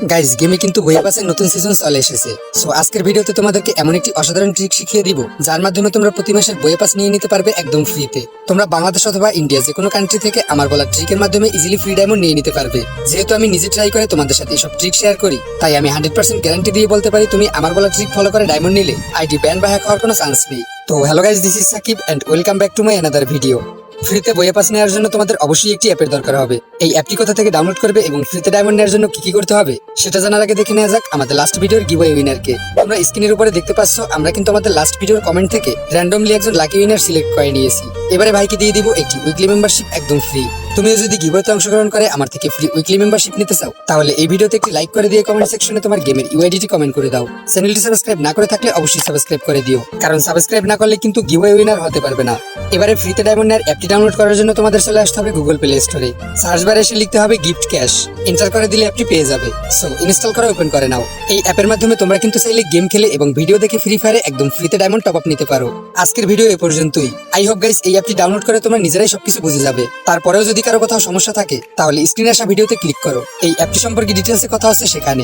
Guys গেমে কিন্তু বইয়া পাসের নতুন সিজন চলে এসেছে। সো আজকের ভিডিওতে তোমাদেরকে এমন একটি অসাধারণ ট্রিক শিখিয়ে দিব যার মাধ্যমে তোমরা প্রতি মাসের বইয়া পাস নিয়ে নিতে পারবে একদম ফ্রিতে। তোমরা বাংলাদেশ অথবা ইন্ডিয়া যে কোনো কান্ট্রি থেকে আমার বলা ট্রিকের মাধ্যমে ইজিলি ফ্রি ডায়মন্ড নিয়ে নিতে পারবে। যেহেতু আমি নিজে ট্রাই করে তোমাদের সাথে এসব ট্রিক শেয়ার করি, তাই আমি 100% গ্যারান্টি দিয়ে বলতে পারি তুমি আমার বলা ট্রিক ফলো করে ডায়মন্ড নিলে আইডি ব্যান বা হ্যাক হওয়ার কোনো চান্স নেই। তো hello guys, this is Sakib and welcome back to my another video. ফ্রিতে বইয়ে পাস নেওয়ার জন্য তোমাদের অবশ্যই একটি অ্যাপের দরকার হবে। এই অ্যাপটি কোথা থেকে ডাউনলোড করবে এবং ফ্রিতে ডায়মন্ড নেওয়ার জন্য কি কি করতে হবে সেটা জানার আগে দেখে নেওয়া যাক আমাদের লাস্ট ভিডিওর গিভঅ্যাওয়ে উইনারকে। তোমরা স্ক্রিনের উপরে দেখতে পাচ্ছ আমরা কিন্তু আমাদের লাস্ট ভিডিওর কমেন্ট থেকে র্যান্ডমলি একজন লাকি উইনার সিলেক্ট করে নিয়েছি। এবারে ভাইকে দিয়ে দিব একটি উইকলি মেম্বারশিপ একদম ফ্রি। তুমিও যদি গিভঅ্যাওয়েতে অংশগ্রহণ করে আমার থেকে ফ্রি উইকলি মেম্বারশিপ নিতে চাও তাহলে এই ভিডিওতে একটি লাইক করে দিয়ে কমেন্ট সেকশনে তোমার গেমের ইউআইডিটি কমেন্ট করে দাও। চ্যানেলটি সাবস্ক্রাইব না করে থাকলে অবশ্যই সাবস্ক্রাইব করে দিও, কারণ সাবস্ক্রাইব না করলে কিন্তু গিভঅ্যাওয়ে উইনার হতে পারবে না। এবারে ফ্রিতে ডায়মন্ড নেওয়ার অ্যাপটি ডাউনলোড করার জন্য তোমাদের চলে আসতে হবে গুগল প্লে স্টোরে। সার্চ বারে এসে লিখতে হবে গিফট ক্যাশ, এন্টার করে দিলে অ্যাপটি পেয়ে যাবে। সো ইনস্টল করে ওপেন করে নাও। এই অ্যাপের মাধ্যমে তোমরা কিন্তু চাইলে গেম খেলে এবং ভিডিও দেখে ফ্রি ফায়ারে একদম ফ্রিতে ডায়মন্ড টপ আপ নিতে পারো। আজকের ভিডিও এ পর্যন্তই। আই হোপ গাইস এই অ্যাপটি ডাউনলোড করে তোমরা নিজেরাই সবকিছু বুঝে যাবে। তারপরেও যদি কারো কোথাও সমস্যা থাকে তাহলে স্ক্রিনে আসা ভিডিওতে ক্লিক করো, এই অ্যাপটি সম্পর্কে ডিটেলসে কথা হচ্ছে সেখানে।